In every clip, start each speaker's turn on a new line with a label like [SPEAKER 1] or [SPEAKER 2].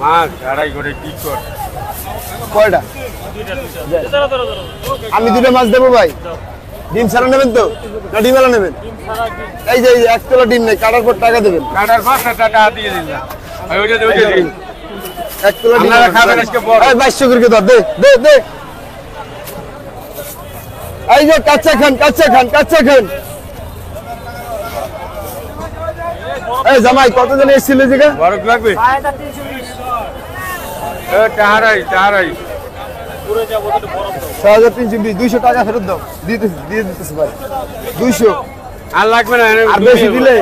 [SPEAKER 1] মাছ আড়াই করে কি কর
[SPEAKER 2] কয়টা আমি দুটো মাছ দেবো ভাই ডিম ছাড়া নেবেন তো না ডিমেলা নেবেন এই যে এক কিলো ডিম নেই কাটার পর টাকা দেবেন
[SPEAKER 1] কাটার পর টাকা দিয়ে দিলাম
[SPEAKER 2] এক কিলো ডিম
[SPEAKER 1] খাবেন আজকে বড়
[SPEAKER 2] 2200 করে ধর দে দে দে এই যে কাচ্চা খান এই জামাই কতজন এসেছিল যে
[SPEAKER 1] বড় লাগবে টাহারাই
[SPEAKER 2] 6320 200 টাকা ফেরত দাও দিয়ে দিতেছি ভাই 200
[SPEAKER 1] আর লাগবে না
[SPEAKER 2] আর বেশি দিলে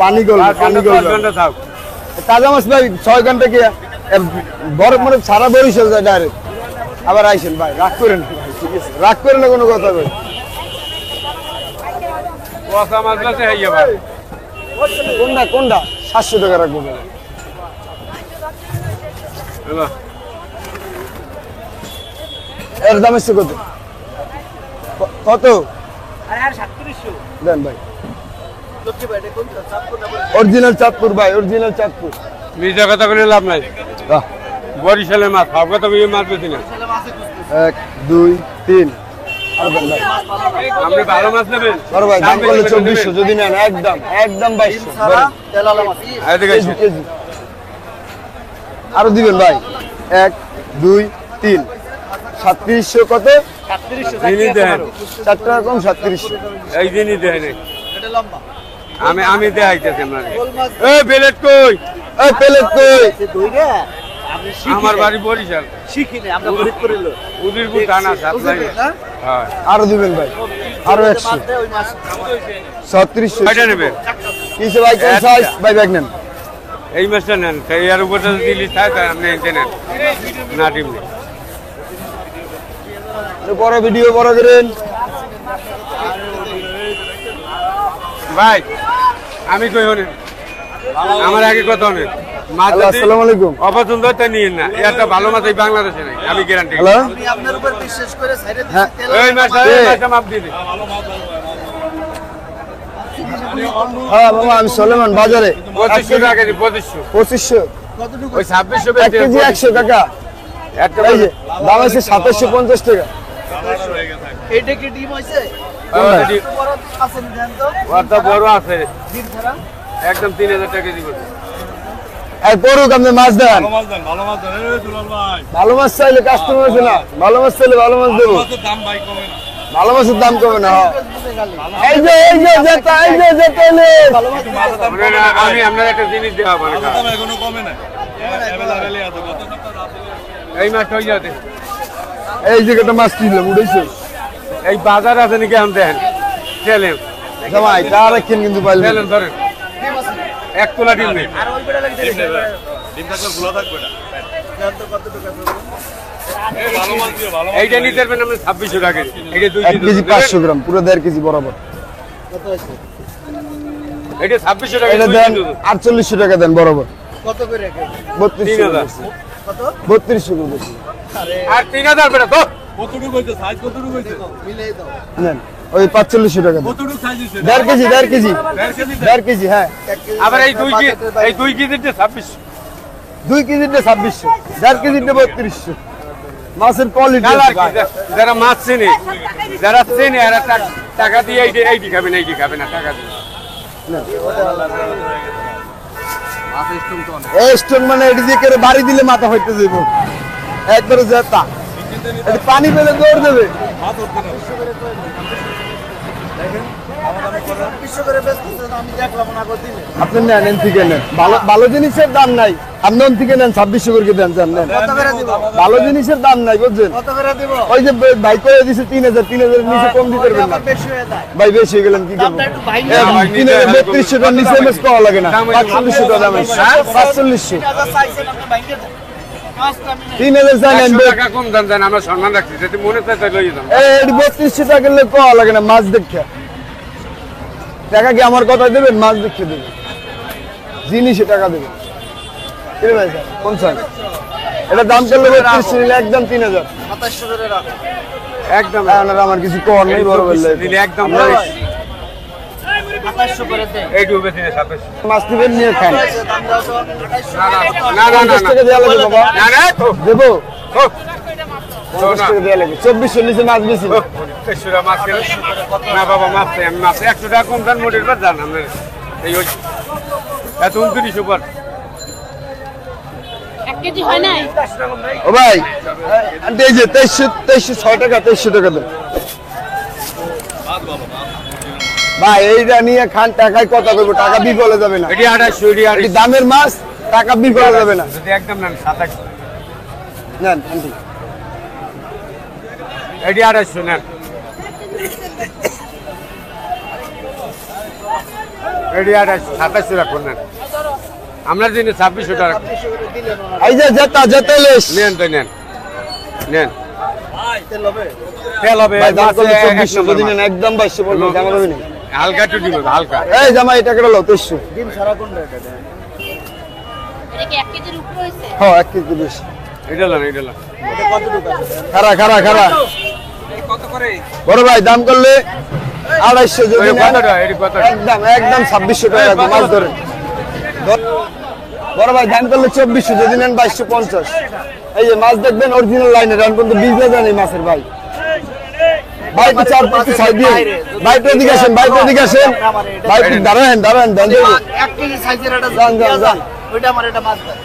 [SPEAKER 2] পানি গল
[SPEAKER 1] ঘন্টা থাক
[SPEAKER 2] তাজা মাছ ভাই 6 ঘন্টা কি বরফ মানে সারা বরিশাল যায় ডাইরেক্ট আবার আইসেন ভাই রাগ করেন না ভাই ঠিক আছে রাগ করেন না কোনো কথা ভাই
[SPEAKER 1] কষা মাছ আছে হইয়া ভাই
[SPEAKER 2] কোনটা 700 টাকা রাখবো ভাই এর দাম এসে কত দেন ভাই অরিজিনাল চাঁদপুর ভাই অরিজিনাল চাঁদপুর
[SPEAKER 1] মিজা কথা বলে লাভ নাই বরিশালের মাছ সব কথা বলে মাছ বেশি না
[SPEAKER 2] 1 2 3
[SPEAKER 1] আপনি ভালো মাছ নেবেন
[SPEAKER 2] বড় ভাই দাম করলে 2400 যদি নেন একদম 2200 কেজি আরো দিবেন ভাই 1 2 3 3700 কত 4 টাকা কম 3700
[SPEAKER 1] এই দিনই দেয় নাই আমি দেখাইতেছি আপনাকে এই প্লেট কই আমার বাড়ি বরিশাল
[SPEAKER 3] শিখিনি আমরা গরিব করিল
[SPEAKER 1] উদিরপুর থানা সাপ্লাই হ্যাঁ
[SPEAKER 2] আরো দিবেন ভাই আরো 100 3700
[SPEAKER 1] কয়টা নেবেন
[SPEAKER 2] কিসে ভাই কোন সাইজ ভাই ব্যাগ নেন
[SPEAKER 1] এই মাছটা নেন এর উপরে যদি দিলি তাই আপনি এনে নেন না টিম
[SPEAKER 2] বড় ভিডিও বড় করেন
[SPEAKER 1] ভাই আমি কই হনে আমার আগে কথা হনে মাছ
[SPEAKER 2] আসসালামু আলাইকুম
[SPEAKER 1] অপছন্দ হতে নিয়েন না এটা ভালো মাছ এই বাংলাদেশে নাই আমি গ্যারান্টি
[SPEAKER 2] হ্যালো
[SPEAKER 3] আমি আপনার উপর বিশ্বাস করে ছাইরে
[SPEAKER 2] হ্যাঁ
[SPEAKER 1] এই মাছটা মাপ দিয়ে দিন
[SPEAKER 2] হ্যাঁ বাবা আমি সুলেমান বাজারে
[SPEAKER 1] 2500 টাকা কেজি
[SPEAKER 2] 2500
[SPEAKER 3] কতটুকু
[SPEAKER 1] ওই 2600
[SPEAKER 2] 1 কেজি 100 টাকা
[SPEAKER 1] একটা
[SPEAKER 2] এই যে দাম আছে 2750 টাকা
[SPEAKER 3] এইটা কি ডিম হইছে বড় আছে দেন তো
[SPEAKER 1] ওটা বড় আছে
[SPEAKER 3] ডিম ছাড়া
[SPEAKER 1] একদম 3000 টাকা কেজি করে
[SPEAKER 2] এই পড়ুক আপনি মাছ দেন
[SPEAKER 1] ভালো মাছ দেন এই দুলাল ভাই
[SPEAKER 2] ভালো মাছ চাইলে কাস্টমার আছে না ভালো মাছ চাইলে ভালো মাছ দেবো
[SPEAKER 1] দাম ভাই কমে না
[SPEAKER 2] ভালো মাছের দাম কমে না এই যে যেটা
[SPEAKER 1] আমি আপনার একটা জিনিস দেওয়া মানে
[SPEAKER 4] এখনো কমে না
[SPEAKER 1] এই মাছ হয়ে যাবে
[SPEAKER 2] এই যে একটা মাছ কিনলাম উঠেছে
[SPEAKER 1] এই বাজার আছে নাকি আনতে দেন চলেন
[SPEAKER 2] জামাই তার রাখেন কিন্তু পাইলেন
[SPEAKER 1] চলেন ধরেন এক তোলা ডিম নেই
[SPEAKER 3] আর ওই বেটা লাগছে
[SPEAKER 4] ডিম থাকলে খোলা থাকবে না
[SPEAKER 3] দেন তো কতটুকু আছে
[SPEAKER 4] ভালো মাছ দিও ভালো
[SPEAKER 1] এইটা নিতে পারবেন আপনি 2600 টাকা এটা 2
[SPEAKER 2] 1 কেজি 500 গ্রাম পুরো 1.5 কেজি বরাবর
[SPEAKER 3] কত আছে
[SPEAKER 1] এটা 2600 টাকা
[SPEAKER 2] এটা দেন 4800 টাকা দেন বরাবর
[SPEAKER 3] কত করে রেখে
[SPEAKER 2] 3200
[SPEAKER 3] কত
[SPEAKER 2] 3200 করে বেশি
[SPEAKER 3] আরে
[SPEAKER 1] আর 3000 বেটা তো
[SPEAKER 4] কতটুকু হইছে সাইজ কতটুকু হইছে
[SPEAKER 3] মিলাই দাও
[SPEAKER 2] নেন ওই 4500 টাকা দেন
[SPEAKER 4] কতটুকু সাইজ হইছে
[SPEAKER 2] 1.5 কেজি 1.5 কেজি হ্যাঁ
[SPEAKER 1] আবার এই 2 কেজিতে 2600
[SPEAKER 2] 2 কেজিতে 2600 1.5 কেজিতে 3200 মাছের কোয়ালিটি
[SPEAKER 1] যারা মাছ চেনে যারা চেনে আর টাকা দিয়ে এইটি খাবে না টাকা দিয়ে
[SPEAKER 2] এই স্টোন মানে এটি দিয়ে করে বাড়ি দিলে মাথা হইতে যাব একবারে জেতা এটি পানি পেলে দৌড় দেবে
[SPEAKER 3] বিশ্ব করে বেচতেছেন আমি দেখলাম না গো দিলে
[SPEAKER 2] আপনি নেন থেকে নেন ভালো জিনিসের দাম নাই আপনি ওন থেকে নেন 2600 করে দেন জান নেন
[SPEAKER 3] কত করে দিব
[SPEAKER 2] ভালো জিনিসের দাম নাই বুঝছেন
[SPEAKER 3] কত করে দিব
[SPEAKER 2] ওই যে ভাই করে দিছে 3000 এর নিচে কম দিতে পারবেন না
[SPEAKER 3] আবার বেশি হয়ে যায়
[SPEAKER 2] ভাই বেশি হয়ে গেলেন কি করব
[SPEAKER 3] দামটা একটু ভাঙিয়ে দাও।
[SPEAKER 2] 3200 টাকা নিচে এমএস পাওয়া লাগে না 4500 টাকা দাম 4500
[SPEAKER 3] টাকা চাইছেন আপনি ভাঙিয়ে দেন 5টা মিনিট
[SPEAKER 2] 3000 চাই নেন
[SPEAKER 1] 100 টাকা কম দেন আমরা সম্মান রাখছি যদি মনে চায় তাই লই যান
[SPEAKER 2] এই 3200 টাকা লে পাওয়া লাগে না মাছ দেখে টাকা কি আমার কথা দেবেন মাছ দেখে দেবেন জিনিসে টাকা দেবেন কি ভাই স্যার কোন স্যার এটা দাম করলে 3200 নিলে একদম 3000
[SPEAKER 3] 2700 করে রাখো
[SPEAKER 1] একদম
[SPEAKER 2] আমার কিছু কর নেই বড় বললে
[SPEAKER 1] দিলে একদম
[SPEAKER 3] 2700 500 করে দেন।
[SPEAKER 1] এইটুকু বেশি না 2700।
[SPEAKER 2] মাছ দিবেন নিয়ে খান।
[SPEAKER 3] দাম দাও তো 2800।
[SPEAKER 1] না
[SPEAKER 2] 50 টাকা দেওয়া লাগবে বাবা।
[SPEAKER 1] না না তো
[SPEAKER 2] দেবো
[SPEAKER 1] তো
[SPEAKER 2] 50 টাকা দেওয়া লাগবে। 2400 নিচে মাছ বেশি না।
[SPEAKER 1] 2300 টাকা মাছ খেলে না বাবা মাছ চাই আমি মাছ 100 টাকা কম দাম মোটের বাদ জান আমরা এই ওই এত 29 উপর
[SPEAKER 5] 1 কেজি হয় নাই
[SPEAKER 2] ও ভাই আন্টি এই যে 2306 টাকা 2300 টাকা দেন ভাই এইটা নিয়ে খান টাকায় কথা কইবো টাকা বিফলে যাবে না
[SPEAKER 1] এটি 2800 এটি
[SPEAKER 2] এই দামের মাছ টাকা বিফলে যাবে না
[SPEAKER 1] যদি একদম না 2700
[SPEAKER 2] নেন আন্টি
[SPEAKER 1] এটি 2800 নেন এটি 2700 রাখুন নেন আমরা দিনে 2600 টাকা
[SPEAKER 2] এই যে জেতা ইলিশ
[SPEAKER 1] নেন তো নেন নেন
[SPEAKER 3] তেল হবে।
[SPEAKER 1] তেল হবে
[SPEAKER 2] ভাই দাম
[SPEAKER 1] মাছে
[SPEAKER 2] করলে
[SPEAKER 1] এক
[SPEAKER 2] 2400
[SPEAKER 1] নম্বর
[SPEAKER 2] যদি
[SPEAKER 1] মাছ।
[SPEAKER 2] নেন একদম 2200 বলবেন জামা দেবেন না
[SPEAKER 1] হালকা একটু দিব হালকা
[SPEAKER 2] এই জামা এটা করে লো 2300
[SPEAKER 3] ডিম সারা কোন রেটে দেন?
[SPEAKER 5] এটা কি 1 কেজির উপরে হইছে
[SPEAKER 2] হ্যাঁ 1 কেজি বেশি
[SPEAKER 1] এটা লন এটা লন
[SPEAKER 3] এটা কতটুকু আছে?
[SPEAKER 2] খারা বড় ভাই দাম করলে 250 যদি
[SPEAKER 1] এই
[SPEAKER 2] নেন
[SPEAKER 1] কতটা এটি কতটা
[SPEAKER 2] একদম 2600 টাকা রাখবো মাছ ধরে বড় ভাই দাম করলে 2400 যদি নেন 2250 এই যে মাছ দেখবেন অরিজিনাল লাইনে রান পর্যন্ত বিজনেস জানি মাছের ভাই ভাই তো চার পাঁচ সাইড দিয়ে ভাই তো এদিকে আসেন ভাই তো এদিকে আসেন ভাই তো দাঁড়ান দেন দেন
[SPEAKER 3] 1 কেজি সাইজের একটা
[SPEAKER 2] যান, যান, যান।
[SPEAKER 3] ওইটা আমার এটা মাছ দেন।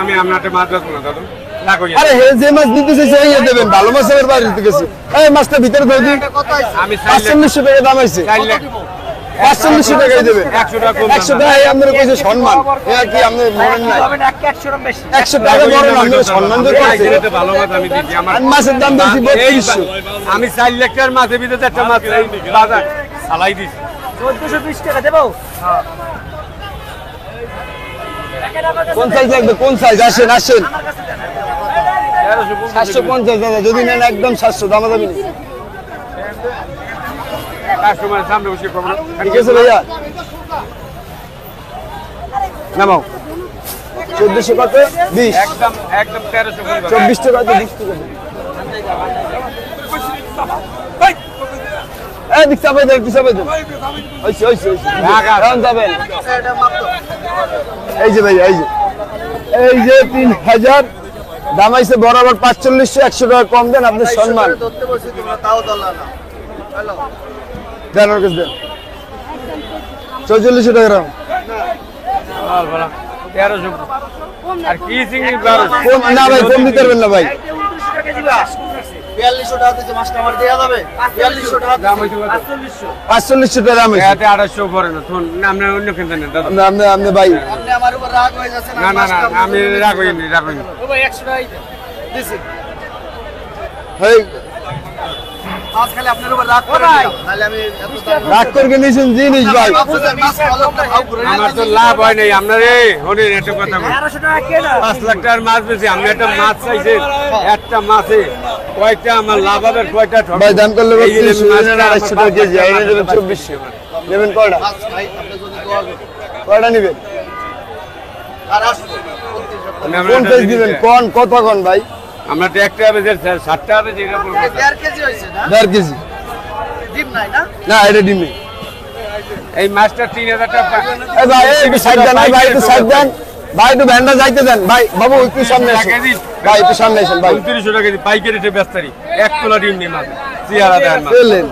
[SPEAKER 1] আমি আপনাকে মাছ দেবো না দাদু রাখো
[SPEAKER 2] আরে হে যে মাছ দিতে চাইছে এই দেবেন ভালো মাছের বাইরে দিতে গেছি এই মাছটা ভিতরে ধরে দিন
[SPEAKER 3] এটা কত আছে?
[SPEAKER 1] আমি
[SPEAKER 2] 4500 টাকা দাম আছে 4500 টাকাই দেবেন
[SPEAKER 1] 100 টাকা কম
[SPEAKER 2] 100 টাকা আপনার কইছে সম্মান এটা কি আপনি মনে নাই
[SPEAKER 3] হবে না 100 টাকা বেশি।
[SPEAKER 2] 100 টাকা বড় না আপনার সম্মান দিয়ে করছে
[SPEAKER 1] এটা ভালো মাছ আমি দিচ্ছি আমার
[SPEAKER 2] আর মাছের দাম বেশি 3200
[SPEAKER 1] আমি 4 লাখ টাকার মাছের ভিতরে একটা মাছ বাজার সালাই দিছি
[SPEAKER 3] 1420 টাকা দেবো।
[SPEAKER 2] কোন সাইজ লাগবে কোন সাইজ আসেন আসেন 750 দাদা যদি নেন একদম 700 দাম দামি নেই
[SPEAKER 1] কাস্টমারের সামনে বসে করব
[SPEAKER 2] ঠিক আছে ভাইয়া নামাও 1400 কত 20
[SPEAKER 1] একদম 1300 করে
[SPEAKER 2] 24 টাকা তো 20 টাকা এই দিক চাপাই দেন চাপাই দেন ওইছে রান যাবেন
[SPEAKER 3] এটা মাপ দাও।
[SPEAKER 2] এই যে ভাই এই যে 3000 দাম আইছে বরাবর 4500 100 টাকা কম দেন আপনার সম্মান
[SPEAKER 3] ধরতে বলছি তোমরা তাও দলা না। হ্যালো।
[SPEAKER 2] দেন ওর কাছে দেন 4400 টাকা রাম
[SPEAKER 1] 1300 আর কি চিংড়ি 1200
[SPEAKER 2] কম না ভাই কম দিতে পারবেন না ভাই
[SPEAKER 3] 4200 টাকা দিতে মাছটা আমার দেয়া যাবে? 4200 টাকা
[SPEAKER 1] দাম হইছে কত?
[SPEAKER 2] 4500 টাকা দাম হইছে
[SPEAKER 1] এতে 800 পড়ে না থুন না আমরা অন্য কিনতে নেন দাদু
[SPEAKER 2] আপনি ভাই
[SPEAKER 3] আপনি আমার উপর রাগ হয়ে যাচ্ছে
[SPEAKER 1] না না না আমি রাখইনি
[SPEAKER 3] বাবা 100 টাকাই দেন। দিছি।
[SPEAKER 2] এই
[SPEAKER 3] মাছ খালি আপনার উপর রাগ করে দিলাম। নাহলে আমি এত দাম-
[SPEAKER 2] রাগ করে নিয়েছেন জিনিস ভাই
[SPEAKER 3] আপনাদের মাছ ভালো একটা ভাও করে
[SPEAKER 1] আমার তো লাভ হয় নাই আপনার এই হনে একটা কথা বলি
[SPEAKER 3] 1200 টাকা কে না?
[SPEAKER 1] 5 লাখ টাকার মাছ বেশি আপনি একটা মাছ চাইছেন একটা মাছে কয়টা আমার লাভ হবে কয়টা ঠকবো?
[SPEAKER 2] ভাই দাম করলে
[SPEAKER 1] এই যে
[SPEAKER 2] 3200
[SPEAKER 1] মাছটা আমার
[SPEAKER 2] 250 টাকা কেজি আর এটা দেবেন 2400 নেবেন কয়টা
[SPEAKER 3] মাছ খাই আপনি যদি দোয়া করেন।
[SPEAKER 2] কয়টা নেবেন
[SPEAKER 3] আর আসবো।
[SPEAKER 1] আমরা
[SPEAKER 2] কোন
[SPEAKER 1] একটা
[SPEAKER 2] সাইজ
[SPEAKER 1] জিনিস
[SPEAKER 2] দিবেন
[SPEAKER 1] দেয়।
[SPEAKER 2] কোন কত কোন ভাই
[SPEAKER 1] আমরা তো একটা হবে যে 60টা হবে যেটা বলবো
[SPEAKER 3] 1.5 কেজি হয়েছে না?
[SPEAKER 2] 1.5 কেজি
[SPEAKER 3] ডিম নাই না?
[SPEAKER 2] না এটা ডিমে
[SPEAKER 1] এই মাছটা 3000 টাকা
[SPEAKER 2] এই ভাই এই একটু সাইড দেন ভাই একটু সাইড দেন ভাই একটু ভ্যানটা যাইতে দেন ভাই বাবু একটু সামনে আসুন ভাই একটু সামনে আসুন ভাই
[SPEAKER 1] 2900 টাকা দিয়ে পাইকারি রেটে বেচতারি এক তোলা ডিম নেই মাছ চেহারা দেন মাছ
[SPEAKER 2] পেলেন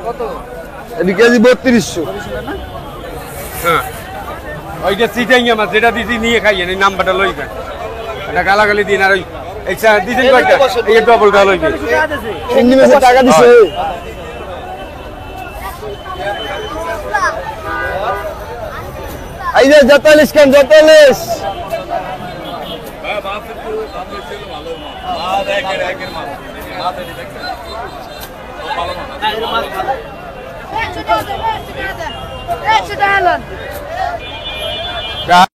[SPEAKER 2] এটি কেজি 3200
[SPEAKER 1] হ্যাঁ ওইটা চিটাইঙ্গা মাছ যেটা দিছি নিয়ে খাইয়েন এই নাম্বারটা লই খান এটা গালাগালি দিন আর ওই এই দিছেন কয়টা এই ডবলটা লই দিন
[SPEAKER 2] চিংড়ি মাছের টাকা দিছে এই যে 44 কেন 44
[SPEAKER 4] হ্যাঁ মাছ একটু দাম বেশি হলে ভালো মাছ মাছ একের মাছ মাছ এটি দেখছেন ভালো মাছ
[SPEAKER 5] 100 টাকা 100 টাকা